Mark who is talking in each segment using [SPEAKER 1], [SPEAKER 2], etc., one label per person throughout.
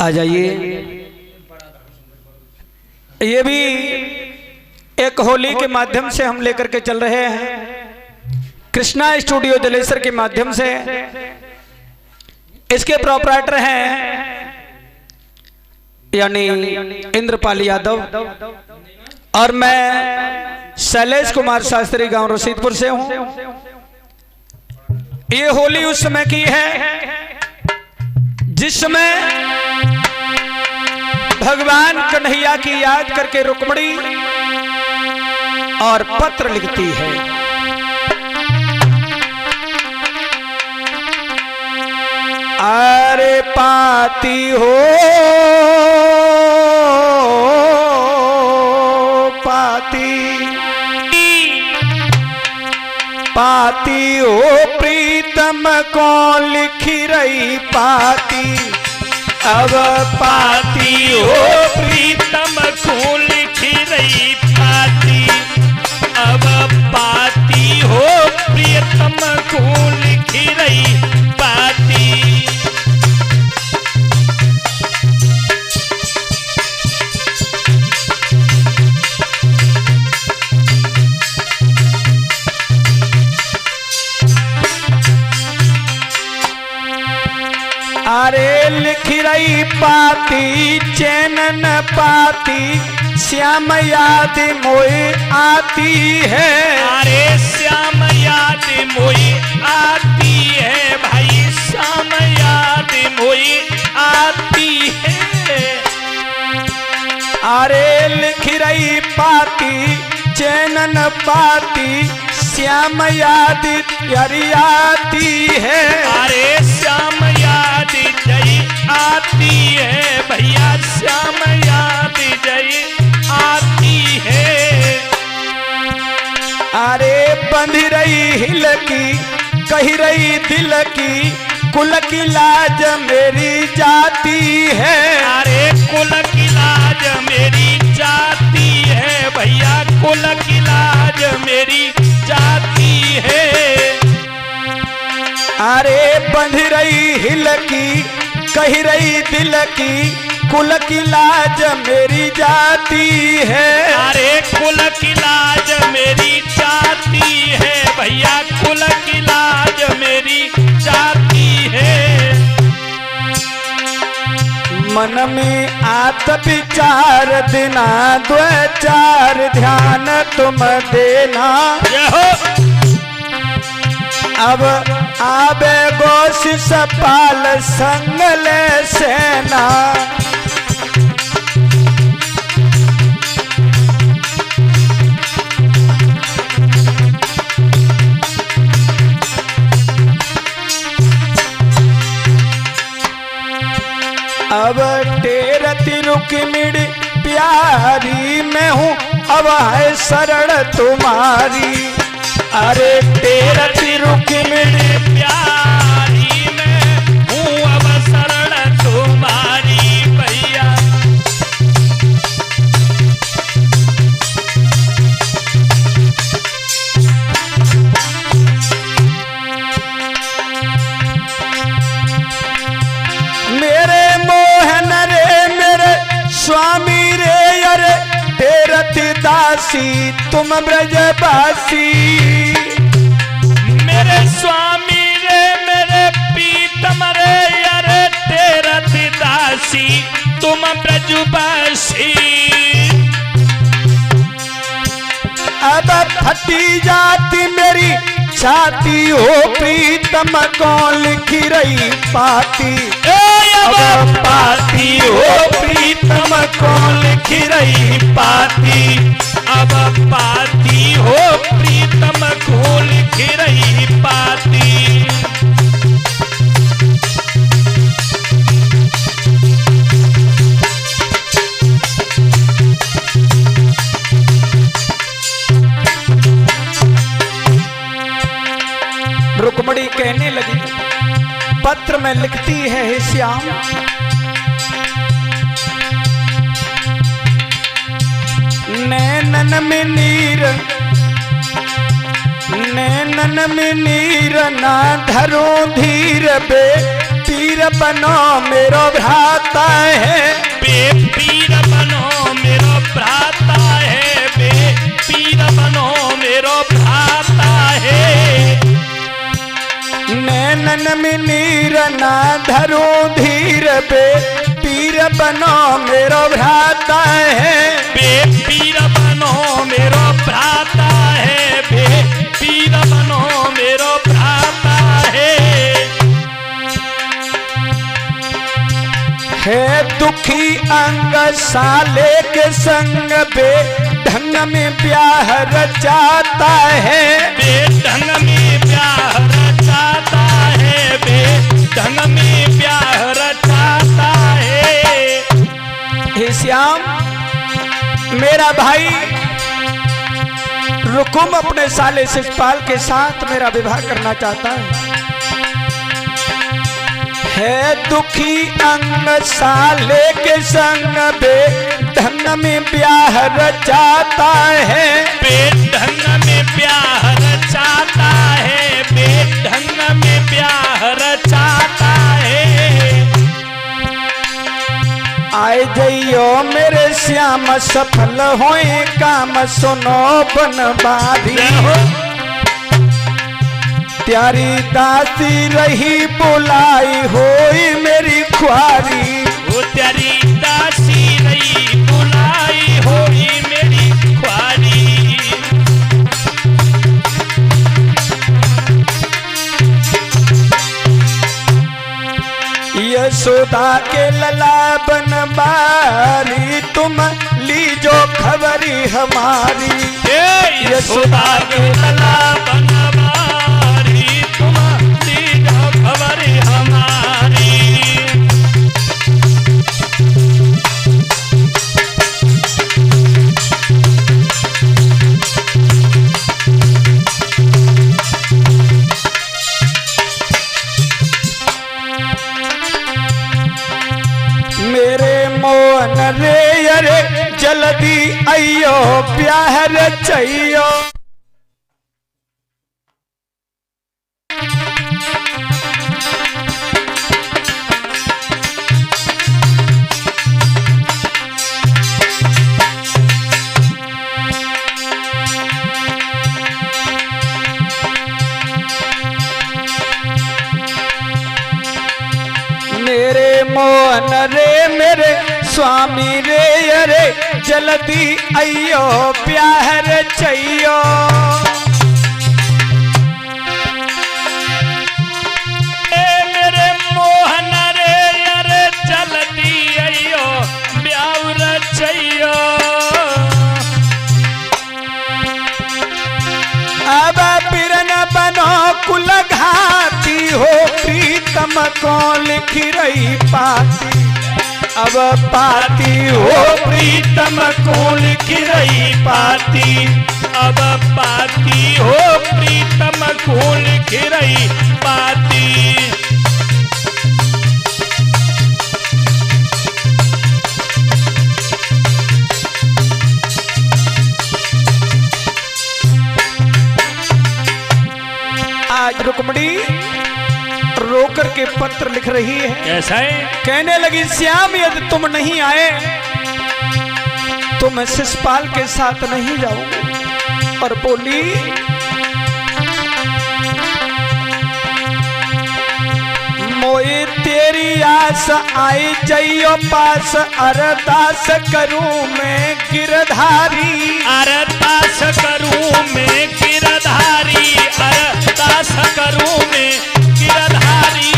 [SPEAKER 1] आ जाइए। ये भी एक होली के माध्यम से हम लेकर के चल रहे हैं, कृष्णा स्टूडियो जलेसर के माध्यम से। इसके प्रोपराइटर हैं यानी इंद्रपाल यादव और मैं शैलेश कुमार शास्त्री, गांव रशीदपुर से हूं। ये होली उस समय की है जिस समय भगवान कन्हैया की याद करके रुक्मणी और पत्र लिखती है। अरे पाती हो पाती हो प्रीतम कौन लिखी रही पाती।
[SPEAKER 2] अब पाती हो प्रीतम कौन लिखी रही पाती। अब पाती हो प्रीतम कौन लिखी रही पाती।
[SPEAKER 1] अरे लिख रही पाती चैन न पाती, श्याम याद मोए आती है।
[SPEAKER 2] अरे श्याम याद मोए आती है भाई, श्याम याद मोए आती है।
[SPEAKER 1] अरे लिख रही पाती चैन न पाती, श्याम याद यारी आती है।
[SPEAKER 2] अरे श्याम याद जई आती है भैया, श्याम याद जई आती है।
[SPEAKER 1] अरे बंध रही हिल की कही रही दिल की, कुल की लाज मेरी जाती है।
[SPEAKER 2] अरे कुल की लाज मेरी जाती है भैया, कुल की लाज मेरी जाती है।
[SPEAKER 1] अरे बंध रही हिल की कही रही दिल की, कुल की लाज मेरी जाती है।
[SPEAKER 2] अरे कुल की लाज मेरी जाती है भैया, कुल की लाज मेरी जाती है।
[SPEAKER 1] मन में आत विचार दिना दो चार, ध्यान तुम देना। अब आबे गोश सपाल संग ले सेना। अब टेरती रुक्मिणी प्यारी मैं हूँ, अब है शरण तुम्हारी। अरे टेरती रुक्मिणी
[SPEAKER 2] प्यारी मैं हूँ, अब शरण तुम्हारी भैया।
[SPEAKER 1] मेरे मोहन रे मेरे स्वामी रे, अरे तेरती दासी तुम ब्रजवासी।
[SPEAKER 2] मेरे स्वामी रे मेरे प्रीतम रे, अरे तेरती दासी तुम ब्रजवासी।
[SPEAKER 1] अब फटी जाती मेरी छाती हो, प्रीतम कौन लिखी रही पाती।
[SPEAKER 2] अब पाती हो प्रीतम कौन लिखी रही पाती। अब पाती हो प्रीतम कौन लिखी रही पाती।
[SPEAKER 1] रुक्मणी कहने लगी, पत्र में लिखती है हे श्याम, नैनन में नीर नैनन में नीर ना धरो धीर बे, तीर बनो मेरो भ्राता ना धरूं धीर बे पीर बनो मेरो भ्राता है।
[SPEAKER 2] बे पीर बनो मेरो भ्राता है, बे पीर बनो मेरो भ्राता
[SPEAKER 1] है दुखी अंग साले के संग बे ढंग में ब्याह रचाता है।
[SPEAKER 2] बे ढंग में ब्याह रचाता है, बे ढंग में ब्याह रचाता है।
[SPEAKER 1] हे श्याम, मेरा भाई रुकुम अपने साले शिषपाल के साथ मेरा विवाह करना चाहता है दुखी अंग साले के संग बे ढंग में ब्याह रचाता है।
[SPEAKER 2] बे ढंग में ब्याह रचाता है, बे ढंग में ब्याह रचाता है।
[SPEAKER 1] आए जइयो मेरे श्याम सफल होए काम सुनो बनवारी। प्यारी दासी रही बुलाई होई मेरी ख्वारी।
[SPEAKER 2] वो प्यारी दासी रही बुलाई होई मेरी ख्वारी।
[SPEAKER 1] यशोदा के लला बनवारी तुम लीजो खबरी हमारी।
[SPEAKER 2] यशोदा के लला बनवारी तुम लीजो खबरी हमारी।
[SPEAKER 1] मेरे मोहन रे अरे जल्दी अयो ब्याह रचइयो। मेरे मोहन रे मेरे स्वामी रे अरे जल्दी अयो ब्याह रचइयो।
[SPEAKER 2] मेरे मोहन रे अरे जल्दी अयो ब्याह रचइयो।
[SPEAKER 1] अब बिरन बनो कुल घाती हो प्रीतम को लिख रही पाती। अब पाती हो
[SPEAKER 2] प्रीतम को लिख रही पाती। अब पाती हो प्रीतम को लिख रही पाती।
[SPEAKER 1] आज रुक्मणी रो करके पत्र लिख रही है।
[SPEAKER 2] कैसा है?
[SPEAKER 1] कहने लगी श्याम यदि तुम नहीं आए तो मैं शिषपाल के साथ नहीं जाऊंगी। और बोली मोए तेरी आस आई जइयो पास अरदास करूं मैं गिरधारी।
[SPEAKER 2] अरदास करूं मैं गिरधारी, अरदास करूं मैं गिरधारी।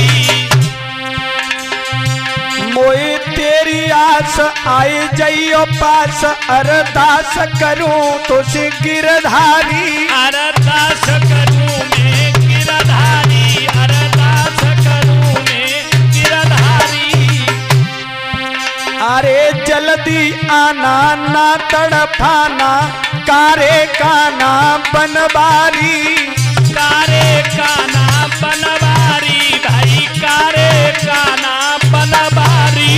[SPEAKER 1] मोए तेरी आस आई जइयो पास अरदास करूं तुझे गिरधारी।
[SPEAKER 2] अरदास करूं मैं गिरधारी, अरदास करूं मैं गिरधारी।
[SPEAKER 1] अरे जल्दी आना ना तड़फाना कारे काना बनवारी।
[SPEAKER 2] कारे काना बनवारी भाई, कारे काना बनवारी।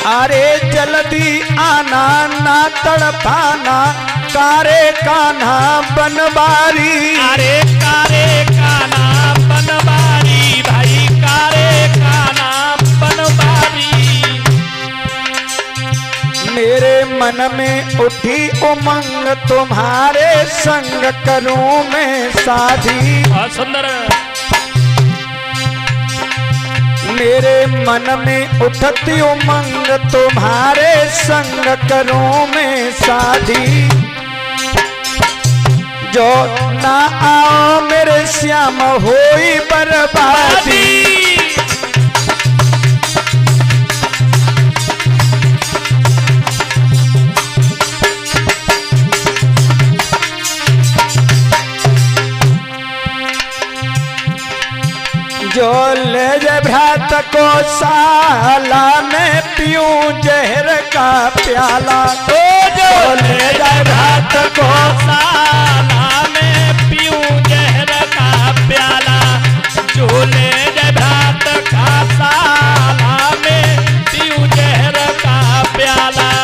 [SPEAKER 1] अरे जल्दी आना ना तड़पाना कारे कान्हा बनवारी।
[SPEAKER 2] अरे कारे काना बनवारी भाई, कारे काना बनवारी।
[SPEAKER 1] मेरे मन में उठी उमंग तुम्हारे संग करूं मैं शादी।
[SPEAKER 2] बहुत सुंदर।
[SPEAKER 1] मेरे मन में उठती उमंग तुम्हारे संग करूं मैं शादी। जो ना आओ मेरे श्याम होई बर्बादी। जो ले जा भ्रात को साला में पीऊं जहर का प्याला।
[SPEAKER 2] ओ जो ले जा भ्रात को साला में पीऊं जहर का प्याला। जो ले जा भ्रात का साला में पीऊं जहर का प्याला।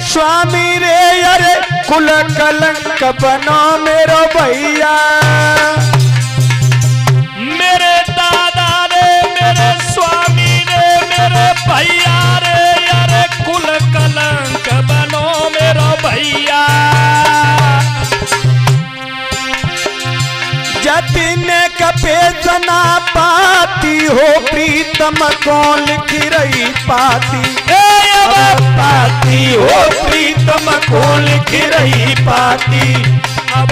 [SPEAKER 1] स्वामी रे अरे कुल कलंक बनो मेरो भैया।
[SPEAKER 2] मेरे दादा रे मेरे स्वामी रे मेरे भैया रे अरे कुल कलंक बनो मेरो भैया।
[SPEAKER 1] जतिन कपे जना पाती हो प्रीतम को लिख रही पाती। पाती हो प्रीतम को लिख रही पाती।
[SPEAKER 2] अब